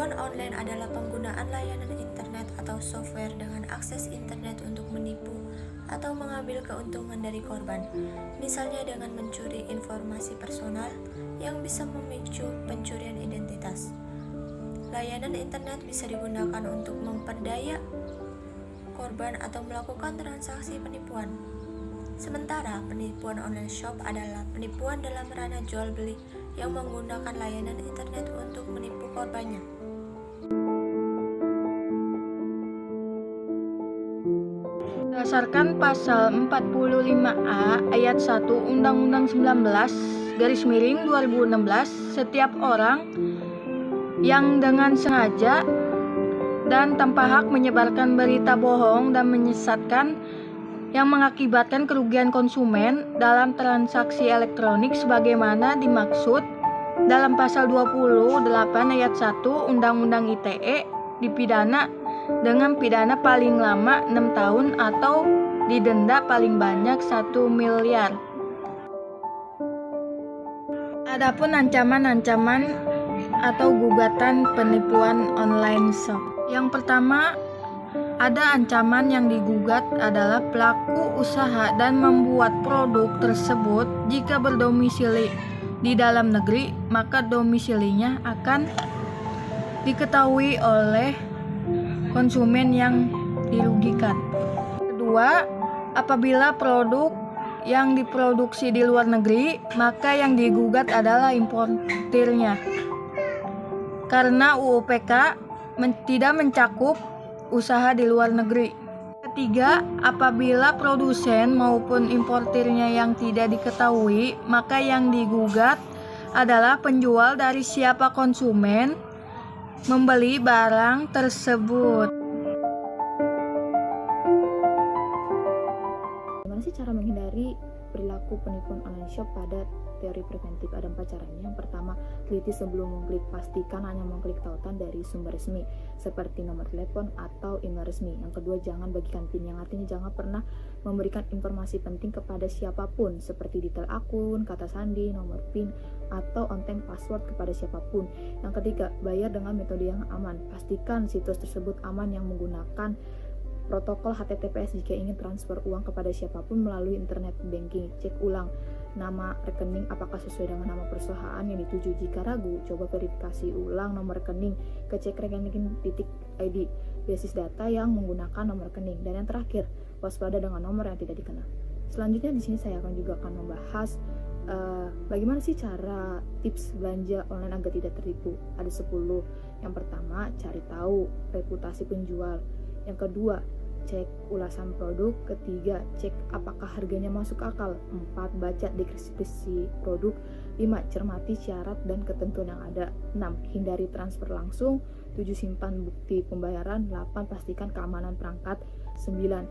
Penipuan online adalah penggunaan layanan internet atau software dengan akses internet untuk menipu atau mengambil keuntungan dari korban, misalnya dengan mencuri informasi personal yang bisa memicu pencurian identitas. Layanan internet bisa digunakan untuk memperdaya korban atau melakukan transaksi penipuan. Sementara penipuan online shop adalah penipuan dalam ranah jual beli yang menggunakan layanan internet untuk menipu korbannya. Berdasarkan pasal 45A ayat 1 Undang-Undang 19/2016, setiap orang yang dengan sengaja dan tanpa hak menyebarkan berita bohong dan menyesatkan yang mengakibatkan kerugian konsumen dalam transaksi elektronik sebagaimana dimaksud dalam pasal 28 ayat 1 Undang-Undang ITE dipidana dengan pidana paling lama 6 tahun atau didenda paling banyak 1 miliar. Adapun ancaman-ancaman atau gugatan penipuan online shop. Yang pertama, ada ancaman yang digugat adalah pelaku usaha dan membuat produk tersebut jika berdomisili di dalam negeri, maka domisilinya akan diketahui oleh konsumen yang dirugikan. Kedua, apabila produk yang diproduksi di luar negeri, maka yang digugat adalah importirnya. Karena UU PK tidak mencakup usaha di luar negeri. Ketiga, apabila produsen maupun importirnya yang tidak diketahui, maka yang digugat adalah penjual dari siapa konsumen membeli barang tersebut. Gimana sih cara menghindari perilaku penipuan online shop? Pada teori preventif ada 4 caranya. Yang pertama, teliti sebelum mengklik, pastikan hanya mengklik tautan dari sumber resmi seperti nomor telepon atau email resmi. Yang kedua, jangan bagikan PIN, yang artinya jangan pernah memberikan informasi penting kepada siapapun seperti detail akun, kata sandi, nomor PIN atau on-time password kepada siapapun. Yang ketiga, bayar dengan metode yang aman. Pastikan situs tersebut aman yang menggunakan protokol HTTPS jika ingin transfer uang kepada siapapun melalui internet banking. Cek ulang nama rekening apakah sesuai dengan nama perusahaan yang dituju. Jika ragu, coba verifikasi ulang nomor rekening ke cekrekening.id, basis data yang menggunakan nomor rekening. Dan yang terakhir, waspada dengan nomor yang tidak dikenal. Selanjutnya di sini saya juga akan membahas bagaimana sih cara tips belanja online agar tidak tertipu. Ada 10. Yang pertama, cari tahu reputasi penjual. Yang kedua, cek ulasan produk. Ketiga, cek apakah harganya masuk akal. 4, baca deskripsi produk. 5, cermati syarat dan ketentuan yang ada. 6, hindari transfer langsung. 7, simpan bukti pembayaran. 8, pastikan keamanan perangkat. 9,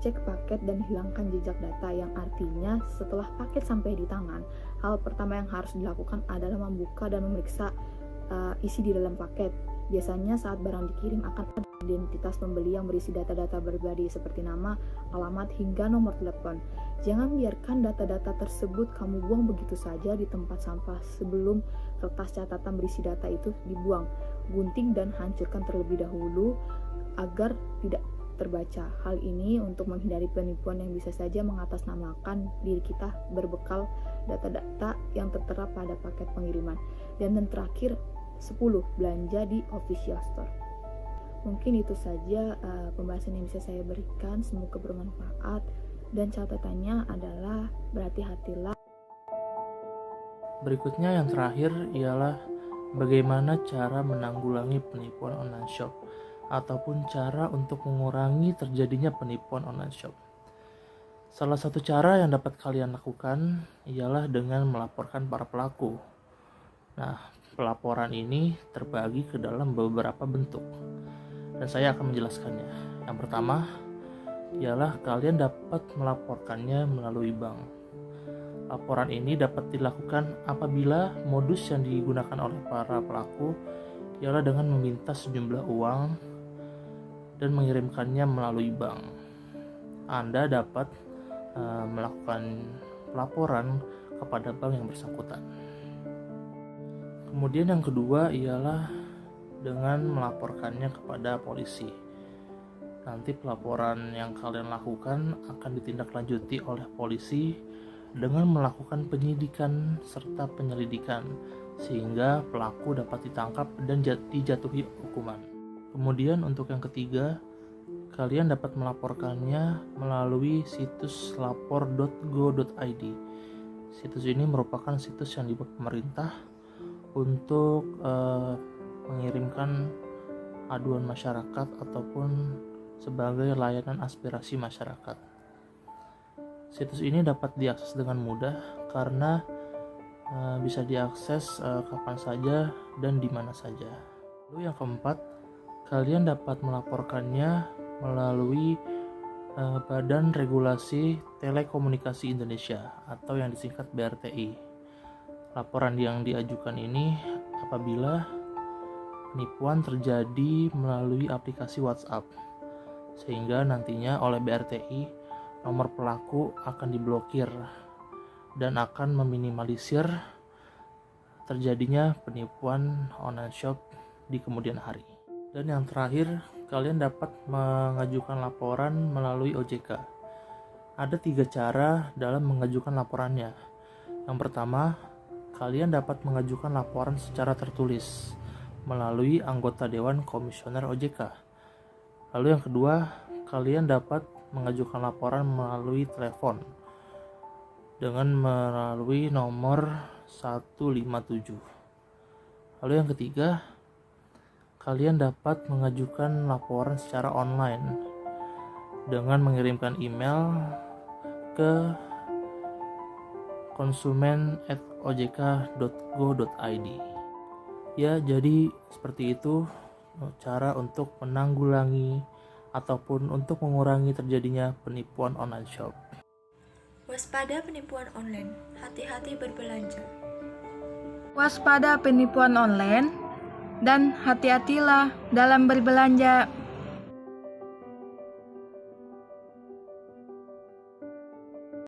cek paket dan hilangkan jejak data, yang artinya setelah paket sampai di tangan, hal pertama yang harus dilakukan adalah membuka dan memeriksa isi di dalam paket. Biasanya saat barang dikirim akan ada identitas pembeli yang berisi data-data pribadi seperti nama, alamat, hingga nomor telepon. Jangan biarkan data-data tersebut kamu buang begitu saja di tempat sampah. Sebelum kertas catatan berisi data itu dibuang, gunting dan hancurkan terlebih dahulu agar tidak terbaca. Hal ini untuk menghindari penipuan yang bisa saja mengatasnamakan diri kita berbekal data-data yang tertera pada paket pengiriman. Dan yang terakhir, 10, belanja di official store. Mungkin itu saja pembahasan yang bisa saya berikan, semoga bermanfaat, dan catatannya adalah berhati-hatilah. Berikutnya yang terakhir ialah bagaimana cara menanggulangi penipuan online shop ataupun cara untuk mengurangi terjadinya penipuan online shop. Salah satu cara yang dapat kalian lakukan ialah dengan melaporkan para pelaku. Nah, pelaporan ini terbagi ke dalam beberapa bentuk, dan saya akan menjelaskannya. Yang pertama ialah kalian dapat melaporkannya melalui bank. Laporan ini dapat dilakukan apabila modus yang digunakan oleh para pelaku ialah dengan meminta sejumlah uang dan mengirimkannya melalui bank. Anda dapat melakukan pelaporan kepada bank yang bersangkutan. Kemudian yang kedua ialah dengan melaporkannya kepada polisi. Nanti pelaporan yang kalian lakukan akan ditindaklanjuti oleh polisi dengan melakukan penyidikan serta penyelidikan sehingga pelaku dapat ditangkap dan dijatuhi hukuman. Kemudian untuk yang ketiga, kalian dapat melaporkannya melalui situs lapor.go.id. Situs ini merupakan situs yang dibuat pemerintah untuk mengirimkan aduan masyarakat ataupun sebagai layanan aspirasi masyarakat. Situs ini dapat diakses dengan mudah karena bisa diakses kapan saja dan di mana saja. Lalu yang keempat, kalian dapat melaporkannya melalui Badan Regulasi Telekomunikasi Indonesia atau yang disingkat BRTI. Laporan yang diajukan ini apabila penipuan terjadi melalui aplikasi WhatsApp, sehingga nantinya oleh BRTI nomor pelaku akan diblokir dan akan meminimalisir terjadinya penipuan online shop di kemudian hari. Dan yang terakhir, kalian dapat mengajukan laporan melalui OJK. Ada 3 cara dalam mengajukan laporannya. Yang pertama, kalian dapat mengajukan laporan secara tertulis melalui anggota Dewan Komisioner OJK. Lalu yang kedua, kalian dapat mengajukan laporan melalui telepon dengan melalui nomor 157. Lalu yang ketiga, kalian dapat mengajukan laporan secara online dengan mengirimkan email ke konsumen@ojk.go.id. Ya, jadi seperti itu cara untuk menanggulangi ataupun untuk mengurangi terjadinya penipuan online shop. Waspada penipuan online, hati-hati berbelanja. Waspada penipuan online dan hati-hatilah dalam berbelanja.